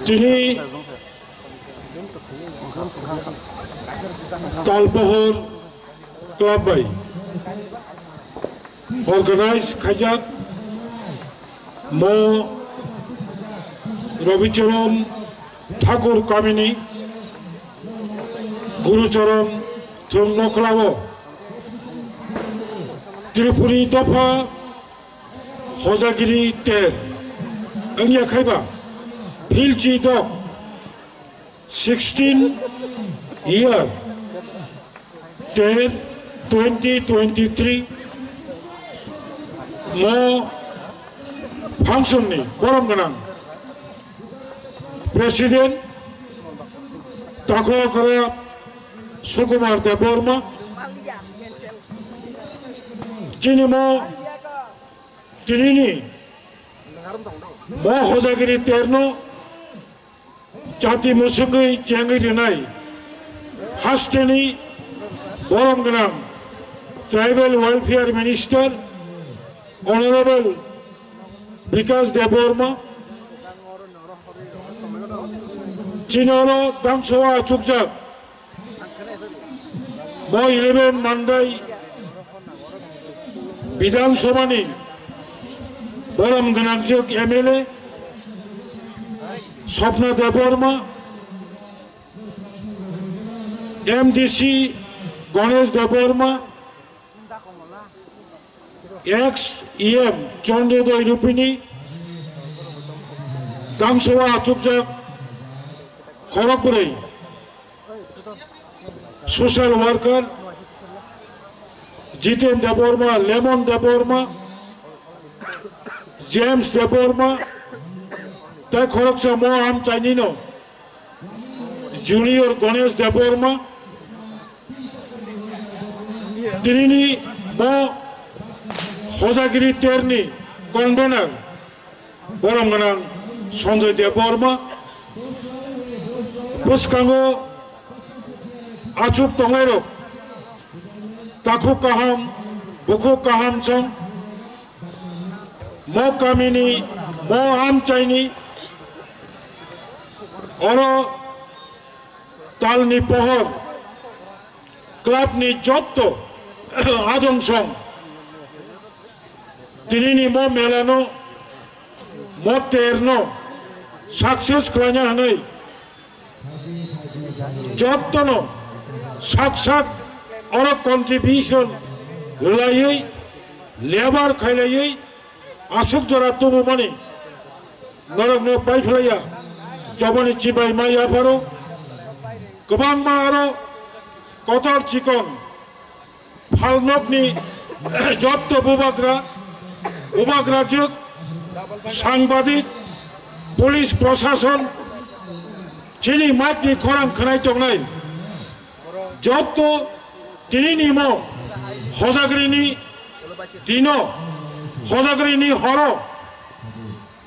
তিনি तालबहर club by organise खाइजाक मो रविचरण ठाकुर कामिनी गुरुचरण थुमनखलाव त्रिपुरी दफा हजागिरी तेर अंगिया खाइबा फिलची दक 16 year 10 2023 mo function ni borom ganang president tako kara Sukumar Deborma chini mo tinini mo hojagiri terno jati musugi jengiri nai Hasteni Boromganam Tribal Welfare Minister Honorable Vikas Deborma Chinoro Dangsoa Chukjak Mo 11 Mandai Bidhan Somani Boromganam Juk MLA Sopna Deborma MDC Ganesh Deborma ex-EM Chandrodoy Rupini Dangsoa Chukjak Kharagpuri social worker Jiten Deborma Lemon Deborma James Deborma Tai Khoroksa Mo Am Chainino Junior Ganesh Deborma Tirini Mo Hojagiri Terni Convener Boromganang Sanjay Deborma Puskango Achup Tongairo Taku Kaham Buku Kaham Chong Mo Kamini Mo Am Chaini Oro Talni Pohor Club ni Jotto Adong Song Tinini Mo Melano Mo Terno Success Klanya Hanai Jotto no Saksak Oro contribution Layai Lebar Kailayai Asuk Jora Tubu Mani Norok no Paiflaya Jabani Chibai Maya Paro Kubang Maro Kotor Chikon Falnokni Jotto Bubagra Juk Sangbadik Police Prosason Chini Matni Koram Kanai Tongnai Jotto Tinini Mo Hojagrini Dino Hojagrini Horo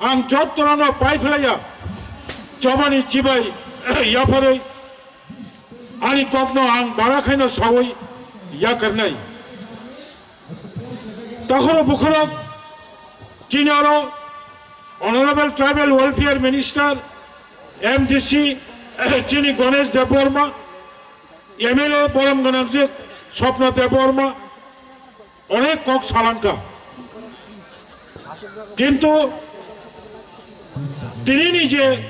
Ang Jotto Rano Paiflaya Jabani Chibai Yapare Ani Kokno Ang Barakhaino Sawai Yakarnai Tahoro Bukharok Chinaro Honorable Tribal Welfare Minister MDC Chini Ganesh Deborma MLA Boromganam Sopna Deborma Onek Kok Salanka Kintu Tinini je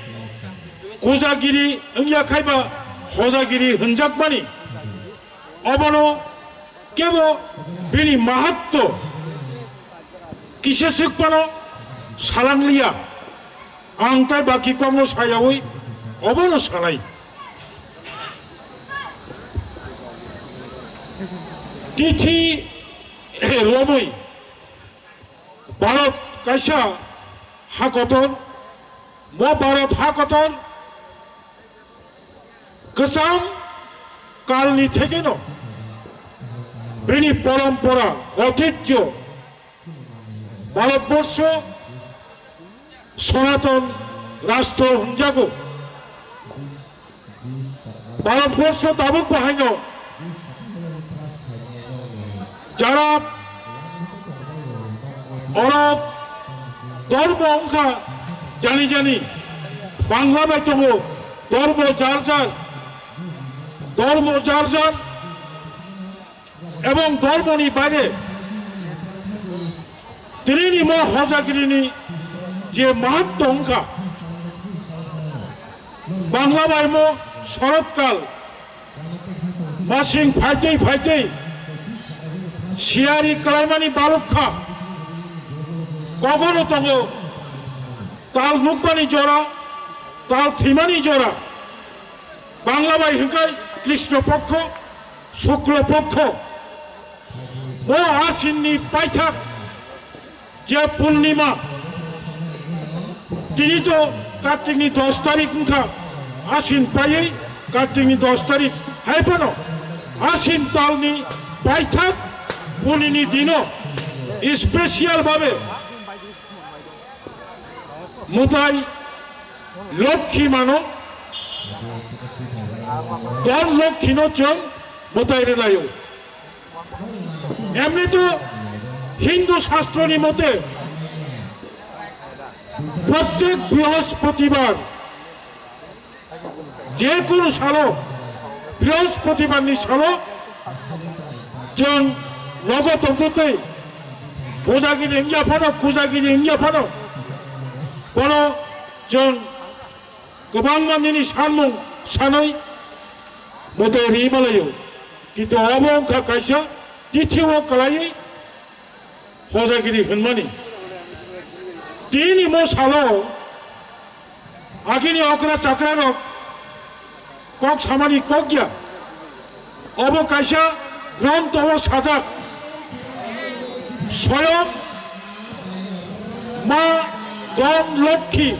Kuzagiri Angya Khaiba Hojagiri Hunjakmani Obono Kebo Bini Mahatto Kishe Sikpano Salanglia Angtai Baki Komo Sayawi Obono Salai Tithi Lomui Bharat Kaisa Hakoton Mo Bharat Hakoton Kasam Kalni Thekeno Bini Parampara Otitjo Bharatvarsha সনাতন রাষ্ট্র হঞ্জাগো ভারতবর্ষ তাবুক বাহিনী যারা অরব ধর্ম অংখা জানি জানি বাংলা বাইতঙ্গ ধর্ম যার যার ধর্ম যার যার এবং ধর্মনি বাইরে তিনি ম হজাগিরিনি যে মাহাত্ম অংখা বাংলা বাইম শরৎকাল মাসিং ফাইতেই ফাইতেই শিয়ারি কালাইমানি বালুক্ষা কখনো তঙ্গ তাল নুকবানি জোড়া তাল থিমানি জোড়া বাংলা বাই হিংকাই কৃষ্ণপক্ষ শুক্লপক্ষ ও আশ্বিনী পাইথাক যে পূর্ণিমা তিনি তো কার্তিকনি 10 তারিখ মুখা আশ্বিন পাইয়ে কার্তিকনি 10 তারিখ হাইপানো আশ্বিন তালনি পাইথাক পুনিনি দিন স্পেশাল ভাবে মুতাই লক্ষ্মী মানো দল লক্ষ্মী নচন মুতাই রেলায়ও এমনি তো হিন্দু শাস্ত্রনি মতে প্রত্যেক বৃহস্পতিবার যে কোনো সালো বৃহস্পতিবারনি সালো जों লগতন্ত্রতে পূজাগিরি ইংয়া ফানো পূজাগিরি ইংয়া ফানো বড় जों गोबां मानसिनि सानमुं सानै मते रिमालायो किन्तु अबंखा कायसा तिथिव कलायै पजागिरि होनमानि तिनि मोसालो आगिनि अकरा चाक्रार कक सामानि ककया अब कायसा ग्रंथ साजाक स्वयं मा दम लक्ष्मी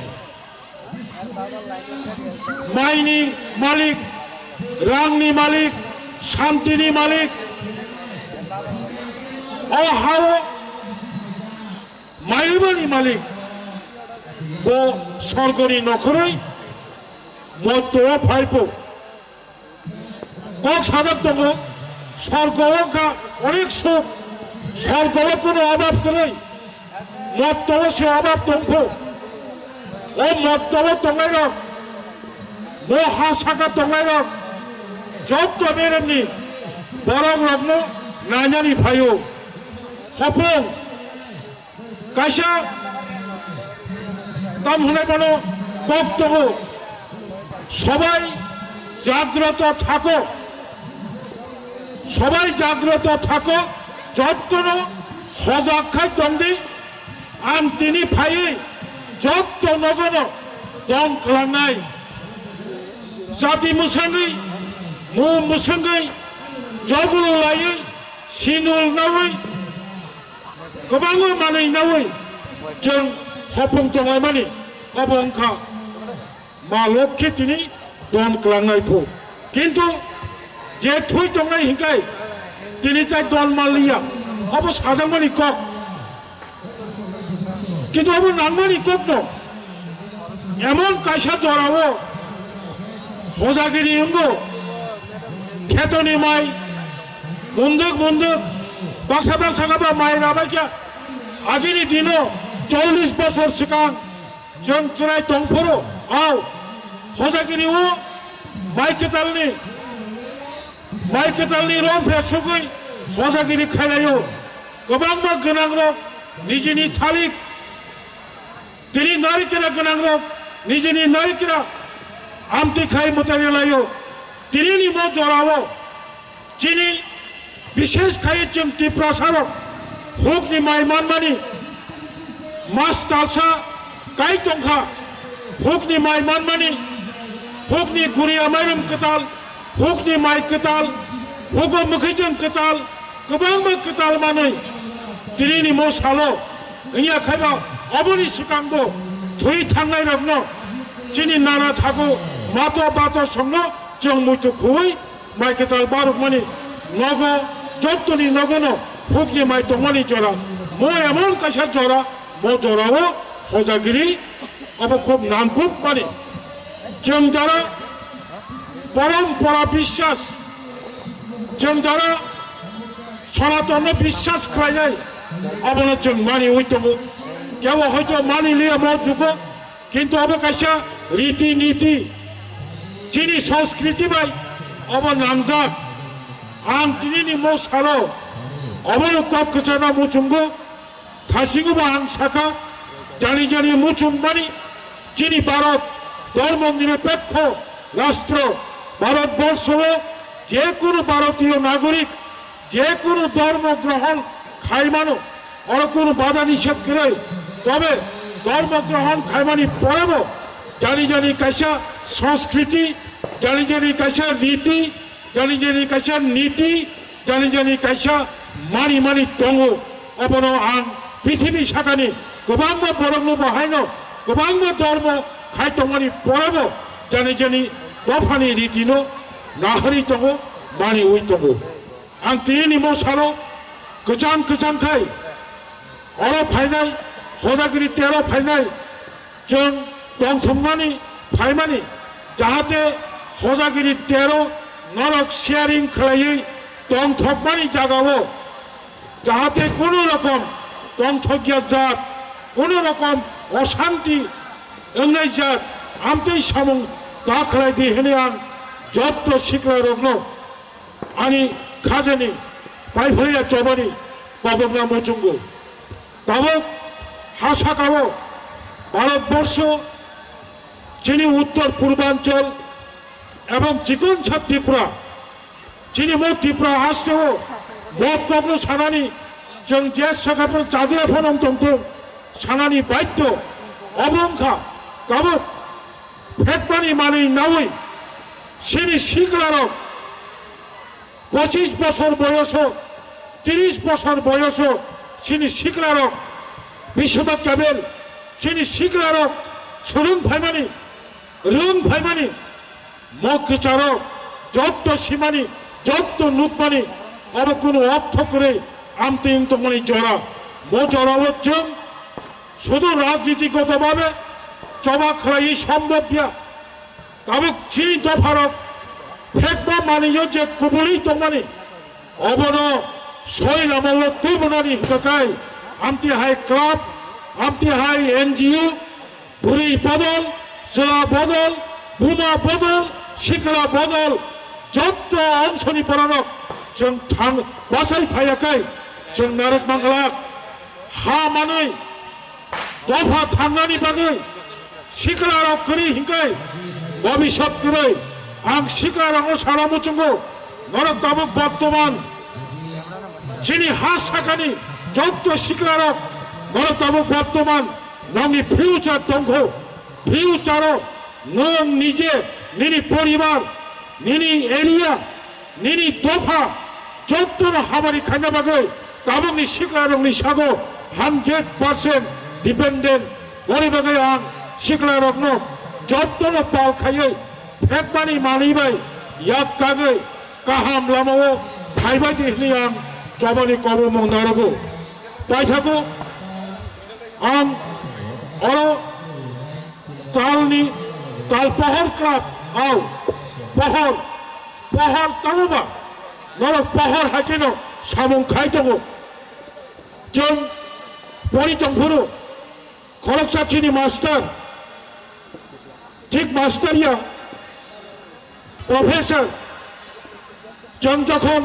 माइनी मालिक रांनि मालिक शांतिनि मालिक अहाव माइलबानि मालिक बो स्वर्गनि नखरै मध्य फाइपो कक साजाक दङ स्वर्गका अनेक सुख स्वर्गव कोनो अभाव गैयै मत्तव से अभाव दंफो ओ मत्तव दंगाय रक मो हासाका दंगाय रक जब बेरनि बरं रगनो नायनानि फायो हपं कायसा दाम होनाय बनो कक दङ सबाई जाग्रत थाको सबाई जाग्रत थाको जत्न हजाखाय दंदि आं तिनि फायै जत्त नगन दं खालामनाय जाति मुसाङै मु मुसाङै जगुलु लायै सिनुल नावै गोबां मानै नावै जों हपं दंगाय मानि अबंखा मा लक्ष्मी तिनि दन खालामनायखौ किन्तु जे थुइ दंनाय हिंखाय तिनि ताय दन मालिया अब साजांमानि कक किन्तु अब नांगमानि कक दं एमन कायसा जरावो हजागिरि अंगो खेतनि माइ बन्दुक बन्दुक बाक्सा बाक्सा गाबा माइ राबायखा आगिनि दिनो 40 बोसोर सिगां जों चुनाय दंफोरो आव हजागिरिओ माइ केतालनि रं फेसुगै हजागिरि खायलायो गोबांबा गोनां रक निजिनि थालिक तिनि नारिकेरा गोनां रक निजिनि नारिकेरा आमति खाय मुतारि लायो तिनि मो जरावो चिनि विशेष खाय जों तिप्रासारक हुकनि माइ मानमानि मास तालसा गाय दंखा हुकनि माइ मानमानि हुकनि गुरिया माइरम केताल हुकनि माइ केताल हुक मोखैजों केताल गोबांबा केताल मानै तिनि मो सालो इया खायबा अबनि सिगांबो थै थांनाय रगनो चिनि नाना थागो मातो बातो संनो जों मुइतु खुबै माइ केताल बारुक मानि नगो जत्तनि नगनो हुकनि माइ दंमानि जरा मो एमन कायसा जरा मो जरावो हजागिरि अब खूब नामकुब मानि जों जारा परम्परा विश्वास जों जारा सनातन विश्वास खालायनाय अबनो जों मानि दङ কেউ হয়তো মানি লিয়ে মত যুগ কিন্তু অবকাশা রীতিনীতি চিনি সংস্কৃতি বাই অব নামজাক আং তিনি মো সারো অবনো কপকচানা মুচুঙ্গো থাসিগুবা আং শাখা জানি জানি মুচুম্বানি যিনি ভারত ধর্ম নিরপেক্ষ রাষ্ট্র ভারতবর্ষ যে কোনো ভারতীয় নাগরিক যে কোনো ধর্ম গ্রহণ খাইমানো আর কোনো বাধা নিষেধ করে তবে ধর্ম গ্রহণ খাইমানি পড়াব জানি জানি কাইসা সংস্কৃতি জানি জানি কাইসা রীতি জানি জানি কাইসা নীতি জানি জানি কাইসা মানি মানি দङ অবনো আं পৃথিবী শাখাनि गोबांबो बरंनो बाहायनो गोबांबो धर्म खायतमानि पराब जानि जानि दफानि रीतिनो नाहरि दङ मानि उइ दङ आं तिनि मसारो गोजान गोजान खाय अर फायनाय हजागिरि 13 फायनाय जों दंथंमानि फायमानि जाहाथे हजागिरि 13 नरक शेयारिं खालायै दंथकमानि जागावो जाहाथे कोनो रकम दंथकिया जात কোনো রকম অশান্তি এমনি জাত আমতেই সামং দাখলাই দি হেনে আন যত শিকলা রগ্ন আনি খাজানি পাইফলিয়া চবানি কবগনা মচুঙ্গ তাবক হাসা কাব ভারতবর্ষ যিনি উত্তর পূর্বাঞ্চল এবং চিকনছা ত্রিপুরা যিনি মো ত্রিপুরা আসতেও মত কগ্ন সানানি जों जे सखाफोर जाजे फनम तंतु सानानि बाध्य अबंखा दाबो फेटमानि मानि नावै सिनि सिगलारो 25 বছর বয়স 30 বছর বয়স सिनि सिगलारो বিশ্বনাথ কেবল सिनि सिगलारो सुरुं भाइमानि रुं भाइमानि मक्केचारो যত সীমানি যত নুকমানি আর কোনো অর্থ করে আমতিং তমনি জড়া মো জড়া হচ্ছে শুধু রাজনীতিগতভাবে জবা খেলাই সম্ভব তবে চিনি দফারক ফেকবা মানিও যে কুবলি তমনি অবন শৈল আমল তুবনানি হকাই Amati high club Amati high NGO বুড়ি বদল জেলা বদল বুমা বদল শিকলা বদল যত অংশনি পড়ানো जों थां बासाय फायाखै जों नारद मंगला हा मानै दफा थांनानै बागै सिखलाराव करि हिंकै भबिष्यत करै आं सिखलाराव सारा मुचुंगो नरक दाबो बर्तमान जिनि हा साखानि যত सिखलाराव नरक दाबो बर्तमान नोंनि फिउचार दंखौ फिउचाराव नों निजे निनि परिबार निनि एरिया निनि दफा যতন হামারি খাইনা বাগৈ তাবংনি সিকলারংনি সাগো 100% ডিপেন্ডেন্ট গরি বাগৈ আং সিকলারংন যতন পাল খাইयै ফেকমানি মানিবাই ইয়াক কাগৈ কাহাম লামাও খাইবাই দিহনি आं जबानि कबमं नारगो पाइथागो आं अरो तालनि ताल पहर क्लाब आव पहर पहर तालुबा नरक पहर हाकिनो सामं खाइदोंगो जों परितंफुरु खरकसा चिनि मास्टार ठीक मास्टारिया प्रफेसर जों जखन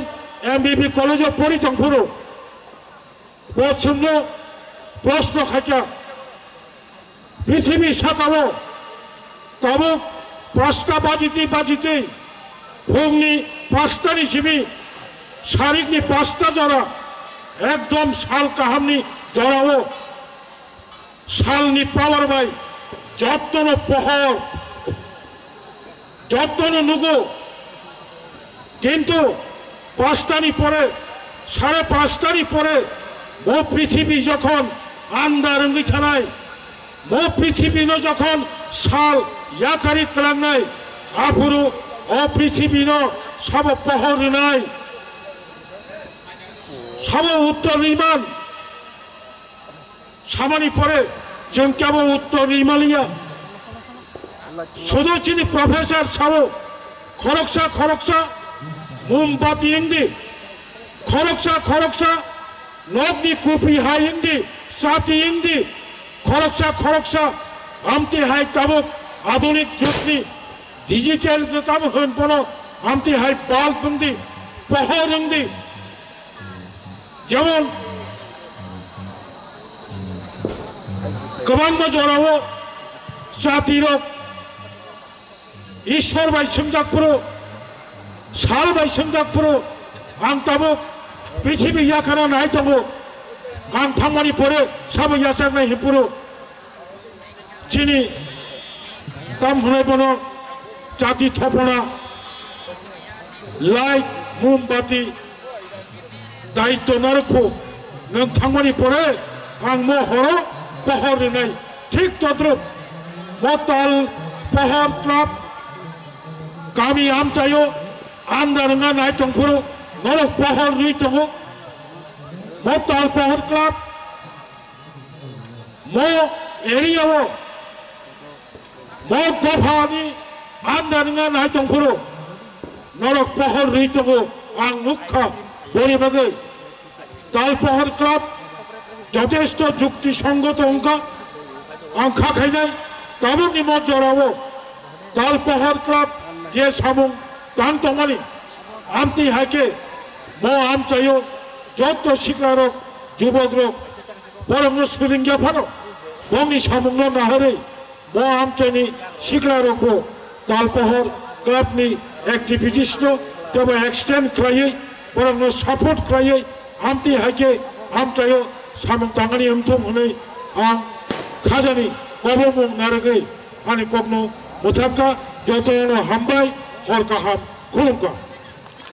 एमबिबि कलेजो परितंफुरु प्रश्न प्रश्न खाइका पृथिबी साकावो तबो 5टा बाजिते बाजिते फुंनि 5टानि सिबि सारिकनि 5टा जरा एकदम साल काहामनि जरावो सालनि पावर बाय जतन पहर जतन नुगो किन्तु 5टानि परे 5:30टानि परे मो पृथिबी जखन आन्दारंगै थानाय मो पृथिबीनो जखन साल याकारि खालामनाय आफुरु अपृथिबीनो सब पहर होनाय सब उत्तर इमान सामानि परे जों केवल उत्तर इमालिया सुदर्शिनी प्रफेसर साबो खरकसा खरकसा मोमबाति इंदी खरकसा खरकसा नगनि कुपि हाय इंदी साथि इंदी खरकसा आमती हाय ताबुक आधुनिक जुगनि डिजिटल ताबुक होनपनो आमती हाय बाल्ब रंदी पहर रंदी जेमन गोबां जराव जातिरक ईश्वर बाय सोमजाकपुरो साल बाय सोमजाकपुरो आं ताबुक पृथिवी याखाना नाय दङ आं थांमानि परे साबो यासारनाय हिपुरो जिनि दाम होनाय बनो जाति थपना लाइट मोमबाति दायित्व नारखो नों थांमानि परे आं महरो पहर होनाय ठीक तद्रुप मताल पहर क्लाब गामि आमचायो आन्दारंगा नाय दंफोरो नरक पहर रुई दङ मताल पहर क्लाब मो एरियाव मो दफानि आन्दारंगा नाय दंफोरो नरक पहर रुई दङ आं नुखा बोरै बागै ताल पहर क्लाब যথেষ্ট যুক্তিসঙ্গত অঙ্কা आं खाखायनाय ताबुकनि मजराव ताल पहर क्लाब जे सामुं दान दंमानि आमती हायके मो आमचायो जत सिख्लारक जुबकरक बरंनो सोलोंग्याफानो बंनि सामुंनो नाहरै मो आमचायनि सिख्लारकबो ताल पहर क्लाबनि एक्टिभिटिसनो तेबो एक्सटेन्ड खालायै बरंनो सापर्ट खालायै आमती हायके आमचायो सामुं दांगानि ओंथुम होनै आं खाजानि गबमुं नारगै आंनि कबनो मुथाबका जतनो हामबाय हर गाहाम खुलुमगा।